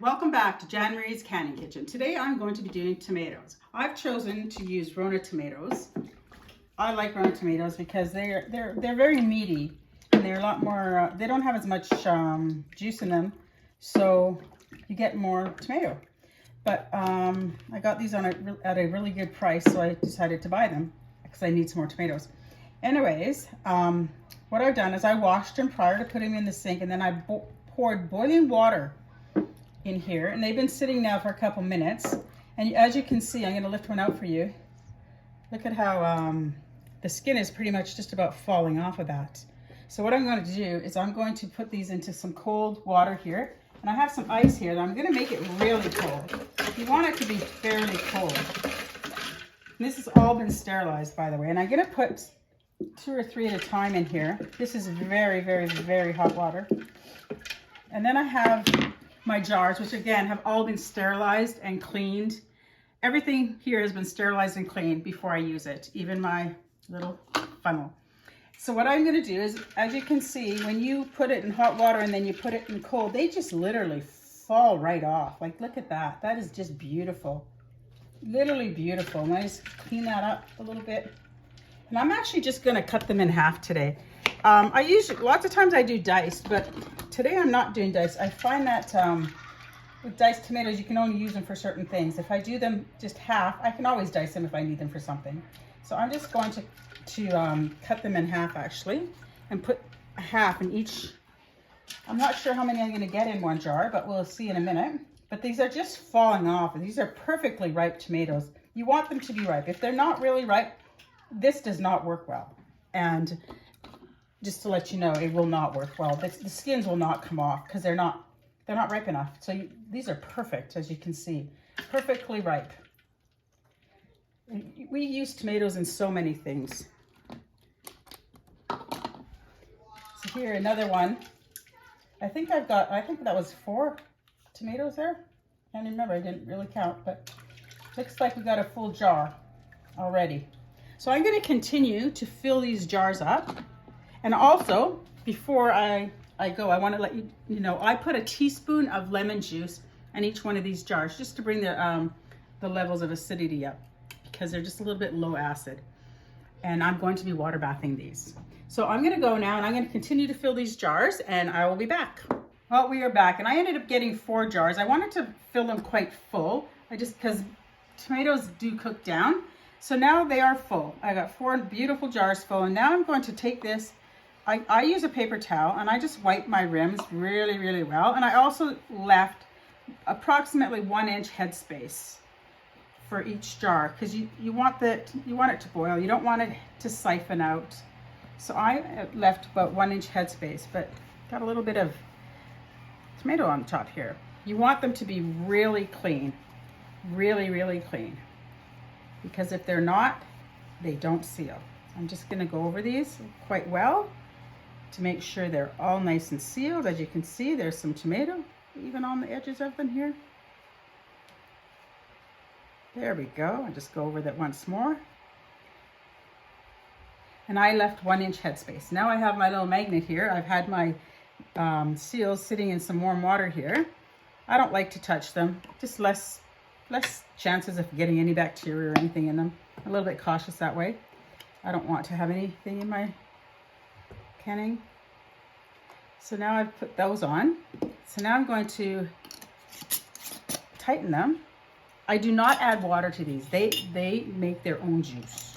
Welcome back to Jan Marie's Canning Kitchen. Today I'm going to be doing tomatoes. I've chosen to use Rona tomatoes. I like Rona tomatoes because they're very meaty and they're a lot more. They don't have as much juice in them, so you get more tomato. But I got these at a really good price, so I decided to buy them because I need some more tomatoes. Anyways, what I've done is I washed them prior to putting them in the sink, and then I poured boiling water in here, and they've been sitting now for a couple minutes. And as you can see, I'm going to lift one out for you. Look at how the skin is pretty much just about falling off of that. So what I'm going to do is I'm going to put these into some cold water here, and I have some ice here that I'm going to make it really cold. You want it to be fairly cold. And this has all been sterilized, by the way, and I'm going to put 2 or 3 at a time in here. This is very, very, very hot water. And then I have my jars, which again have all been sterilized and cleaned. Everything here has been sterilized and cleaned before I use it, even my little funnel. So what I'm going to do is, as you can see, when you put it in hot water and then you put it in cold, they just literally fall right off. Like, look at that. That is just beautiful. Literally beautiful. And I just clean that up a little bit. And I'm actually just going to cut them in half today. I usually, lots of times I do diced, but today I'm not doing diced. I find that with diced tomatoes, you can only use them for certain things. If I do them just half, I can always dice them if I need them for something. So I'm just going to cut them in half actually, and put a half in each. I'm not sure how many I'm going to get in one jar, but we'll see in a minute. But these are just falling off, and these are perfectly ripe tomatoes. You want them to be ripe. If they're not really ripe, this does not work well. And just to let you know, it will not work well. The skins will not come off because they're not ripe enough. So these are perfect, as you can see, perfectly ripe. We use tomatoes in so many things. So here, another one. I think that was 4 tomatoes there. I can't remember, I didn't really count, but looks like we got a full jar already. So I'm going to continue to fill these jars up. And also, before I go, I want to let you know, I put a teaspoon of lemon juice in each one of these jars just to bring the levels of acidity up, because they're just a little bit low acid. And I'm going to be water bathing these. So I'm going to go now, and I'm going to continue to fill these jars, and I will be back. Well, we are back, and I ended up getting 4 jars. I wanted to fill them quite full, because tomatoes do cook down. So now they are full. I got 4 beautiful jars full, and now I'm going to take this. I use a paper towel, and I just wipe my rims really, really well. And I also left approximately 1-inch headspace for each jar, because you want it to boil. You don't want it to siphon out. So I left about 1-inch headspace, but got a little bit of tomato on the top here. You want them to be really clean, really, really clean, because if they're not, they don't seal. I'm just going to go over these quite well to make sure they're all nice and sealed. As you can see, there's some tomato even on the edges of them here. There we go. I'll just go over that once more. And I left 1-inch headspace. Now I have my little magnet here. I've had my seals sitting in some warm water here. I don't like to touch them. Just less chances of getting any bacteria or anything in them. I'm a little bit cautious that way. I don't want to have anything in my canning. So now I've put those on. So now I'm going to tighten them. I do not add water to these. They make their own juice.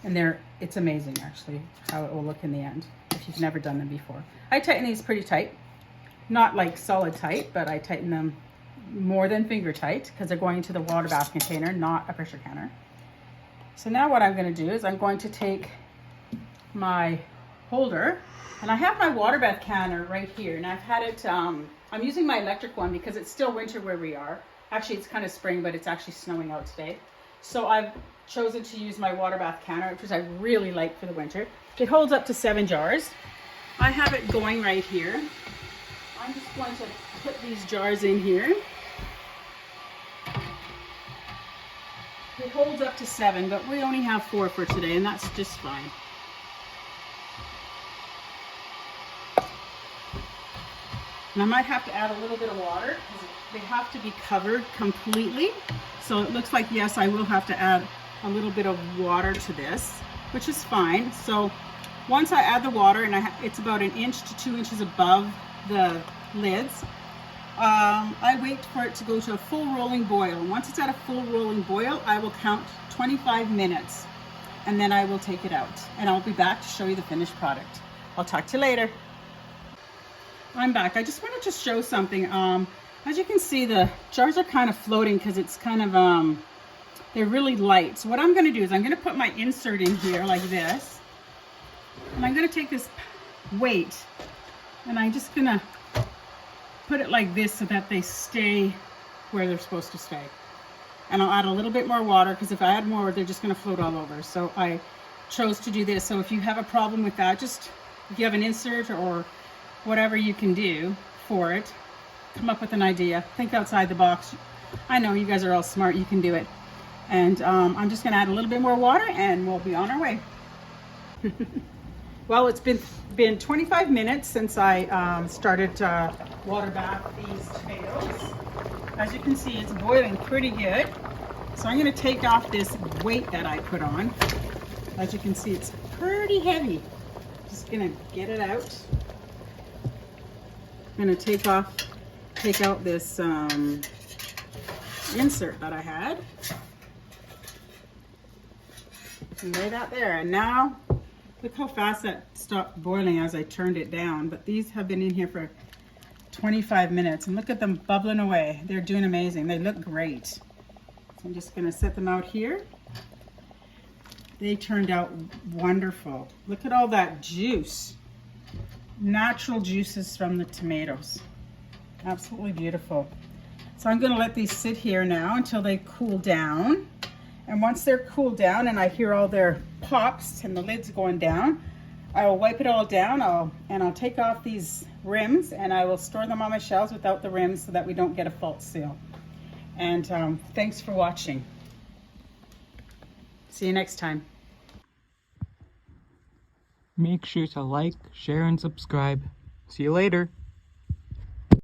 And it's amazing actually how it will look in the end if you've never done them before. I tighten these pretty tight. Not like solid tight, but I tighten them more than finger tight because they're going into the water bath container, not a pressure canner. So now what I'm going to do is I'm going to take my holder, and I have my water bath canner right here, and I've had it, I'm using my electric one because it's still winter where we are. Actually, it's kind of spring, but it's actually snowing out today. So I've chosen to use my water bath canner, which I really like for the winter. It holds up to 7 jars. I have it going right here. I'm just going to put these jars in here. It holds up to 7, but we only have 4 for today, and that's just fine. And I might have to add a little bit of water because they have to be covered completely. So it looks like, yes, I will have to add a little bit of water to this, which is fine. So once I add the water, and it's about 1 inch to 2 inches above the lids, I wait for it to go to a full rolling boil. And once it's at a full rolling boil, I will count 25 minutes and then I will take it out. And I'll be back to show you the finished product. I'll talk to you later. I'm back. I just wanted to show something. As you can see, the jars are kind of floating because it's kind of, they're really light. So what I'm going to do is I'm going to put my insert in here like this. And I'm going to take this weight and I'm just going to put it like this so that they stay where they're supposed to stay. And I'll add a little bit more water because if I add more, they're just going to float all over. So I chose to do this. So if you have a problem with that, just if you have an insert or whatever you can do for it, come up with an idea. Think outside the box. I know you guys are all smart. You can do it. And I'm just going to add a little bit more water and we'll be on our way. Well, it's been 25 minutes since I started water bath these tomatoes. As you can see, it's boiling pretty good. So I'm going to take off this weight that I put on. As you can see, it's pretty heavy. Just going to get it out. I'm going to take out this insert that I had. And lay that there. And now, look how fast that stopped boiling as I turned it down. But these have been in here for 25 minutes. And look at them bubbling away. They're doing amazing. They look great. So I'm just going to set them out here. They turned out wonderful. Look at all that juice. Natural juices from the tomatoes. Absolutely beautiful. So I'm going to let these sit here now until they cool down. And once they're cooled down and I hear all their pops and the lids going down, I will wipe it all down and I'll take off these rims and I will store them on my shelves without the rims so that we don't get a false seal. And thanks for watching. See you next time. Make sure to like, share, and subscribe. See you later.